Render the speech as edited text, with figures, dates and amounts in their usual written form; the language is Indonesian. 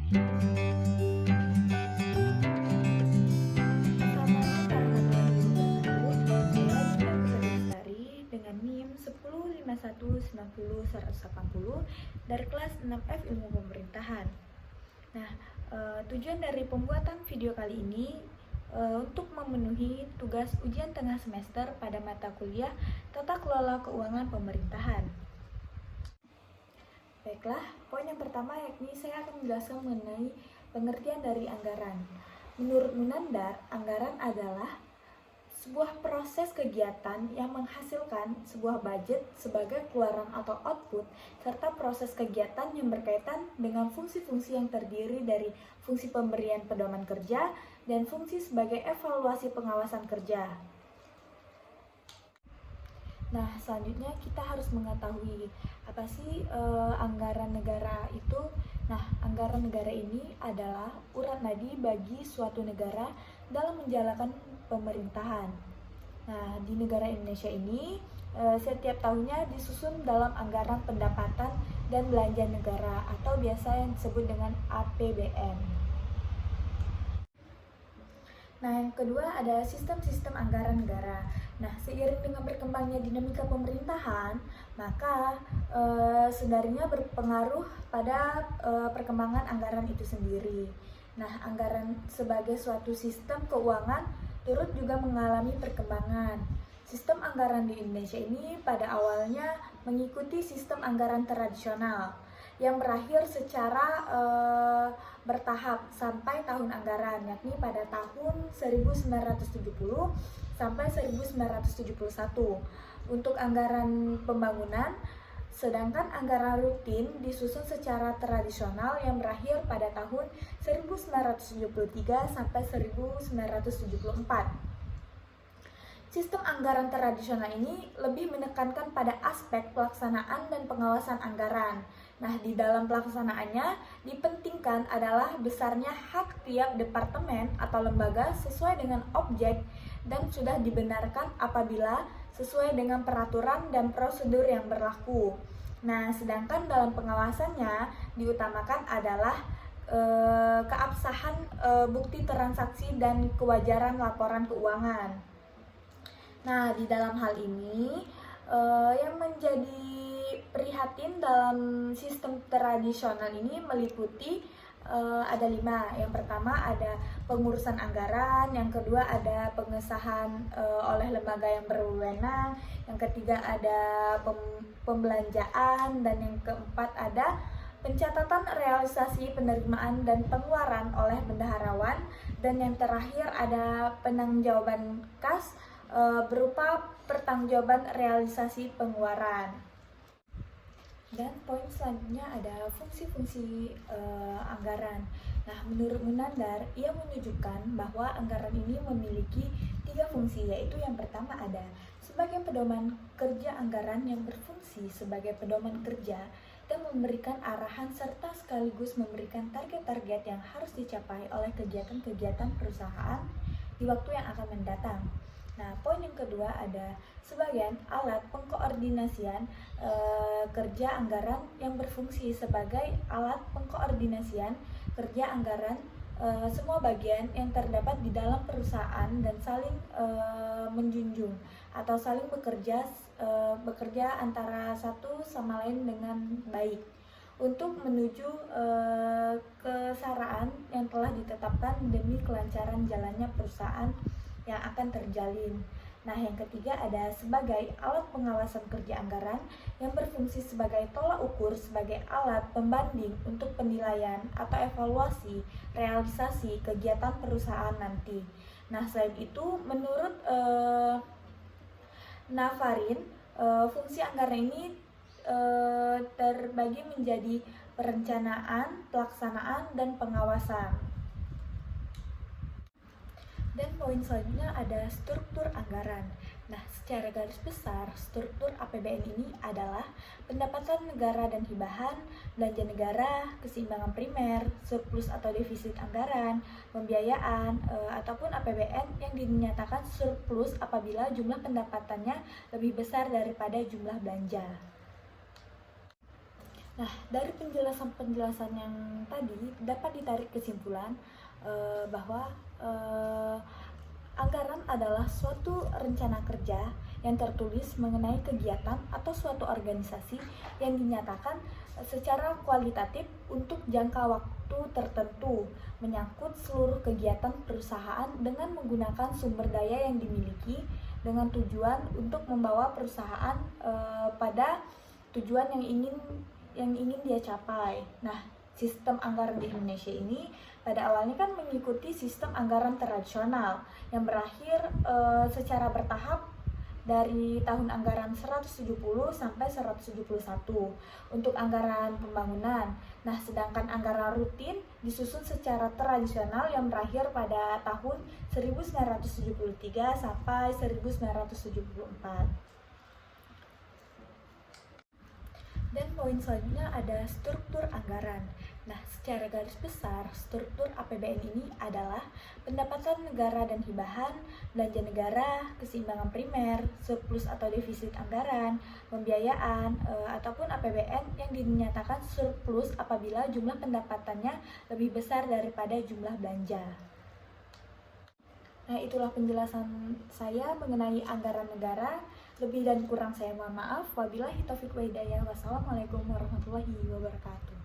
Selamat tahun 2021. Saya Dinda Putri Lestari dengan NIM 105190-180 dari kelas 6F Ilmu Pemerintahan. Nah, tujuan dari pembuatan video kali ini untuk memenuhi tugas ujian tengah semester pada mata kuliah Tata Kelola Keuangan Pemerintahan. Baiklah, poin yang pertama yakni saya akan menjelaskan mengenai pengertian dari anggaran. Menurut Munandar, anggaran adalah sebuah proses kegiatan yang menghasilkan sebuah budget sebagai keluaran atau output, serta proses kegiatan yang berkaitan dengan fungsi-fungsi yang terdiri dari fungsi pemberian pedoman kerja dan fungsi sebagai evaluasi pengawasan kerja. Nah, selanjutnya kita harus mengetahui apa sih anggaran negara itu. Nah, anggaran negara ini adalah urat nadi bagi suatu negara dalam menjalankan pemerintahan. Nah, di negara Indonesia ini setiap tahunnya disusun dalam anggaran pendapatan dan belanja negara atau biasa yang disebut dengan APBN. Nah, yang kedua ada sistem-sistem anggaran negara. Nah, seiring dengan berkembangnya dinamika pemerintahan, maka sebenarnya berpengaruh pada perkembangan anggaran itu sendiri. Nah, anggaran sebagai suatu sistem keuangan turut juga mengalami perkembangan. Sistem anggaran di Indonesia ini pada awalnya mengikuti sistem anggaran tradisional yang berakhir secara bertahap sampai tahun anggaran, yakni pada tahun 1970 sampai 1971 untuk anggaran pembangunan, sedangkan anggaran rutin disusun secara tradisional yang berakhir pada tahun 1973 sampai 1974. Sistem anggaran tradisional ini lebih menekankan pada aspek pelaksanaan dan pengawasan anggaran. Nah, di dalam pelaksanaannya dipentingkan adalah besarnya hak tiap departemen atau lembaga sesuai dengan objek dan sudah dibenarkan apabila sesuai dengan peraturan dan prosedur yang berlaku. Nah, sedangkan dalam pengawasannya diutamakan adalah keabsahan bukti transaksi dan kewajaran laporan keuangan. Nah, di dalam hal ini yang menjadi prihatin dalam sistem tradisional ini meliputi ada 5. Yang pertama ada pengurusan anggaran, yang kedua ada pengesahan oleh lembaga yang berwenang, yang ketiga ada pembelanjaan, dan yang keempat ada pencatatan realisasi penerimaan dan pengeluaran oleh bendaharawan, dan yang terakhir ada penanggung-jawaban kas berupa pertanggungjawaban realisasi pengeluaran. Dan poin selanjutnya ada fungsi-fungsi anggaran. Nah, menurut Munandar, ia menunjukkan bahwa anggaran ini memiliki 3 fungsi, yaitu yang pertama ada sebagai pedoman kerja anggaran yang berfungsi sebagai pedoman kerja dan memberikan arahan serta sekaligus memberikan target-target yang harus dicapai oleh kegiatan-kegiatan perusahaan di waktu yang akan mendatang. Nah, poin yang kedua ada sebagian alat pengkoordinasian kerja anggaran yang berfungsi sebagai alat pengkoordinasian kerja anggaran semua bagian yang terdapat di dalam perusahaan dan saling menjunjung atau saling bekerja antara satu sama lain dengan baik untuk menuju kesaraan yang telah ditetapkan demi kelancaran jalannya perusahaan yang akan terjalin. Nah, yang ketiga ada sebagai alat pengawasan kerja anggaran yang berfungsi sebagai tolak ukur sebagai alat pembanding untuk penilaian atau evaluasi realisasi kegiatan perusahaan nanti. Nah, selain itu menurut Navarin, fungsi anggaran ini terbagi menjadi perencanaan, pelaksanaan, dan pengawasan. Dan poin selanjutnya ada struktur anggaran. Nah, secara garis besar, struktur APBN ini adalah pendapatan negara dan hibahan, belanja negara, keseimbangan primer, surplus atau defisit anggaran, pembiayaan, ataupun APBN yang dinyatakan surplus apabila jumlah pendapatannya lebih besar daripada jumlah belanja. Nah, dari penjelasan-penjelasan yang tadi dapat ditarik kesimpulan bahwa anggaran adalah suatu rencana kerja yang tertulis mengenai kegiatan atau suatu organisasi yang dinyatakan secara kualitatif untuk jangka waktu tertentu, menyangkut seluruh kegiatan perusahaan dengan menggunakan sumber daya yang dimiliki dengan tujuan untuk membawa perusahaan pada tujuan yang ingin dia capai. Nah, sistem anggaran di Indonesia ini pada awalnya kan mengikuti sistem anggaran tradisional yang berakhir secara bertahap dari tahun anggaran 170 sampai 171 untuk anggaran pembangunan. Nah, sedangkan anggaran rutin disusun secara tradisional yang berakhir pada tahun 1973 sampai 1974. Dan poin selanjutnya ada struktur anggaran. Nah, secara garis besar, struktur APBN ini adalah pendapatan negara dan hibahan, belanja negara, keseimbangan primer, surplus atau defisit anggaran, pembiayaan, ataupun APBN yang dinyatakan surplus apabila jumlah pendapatannya lebih besar daripada jumlah belanja. Nah, itulah penjelasan saya mengenai anggaran negara. Lebih dan kurang saya mohon maaf. Wabillahi taufiq wa hidayah. Wassalamualaikum warahmatullahi wabarakatuh.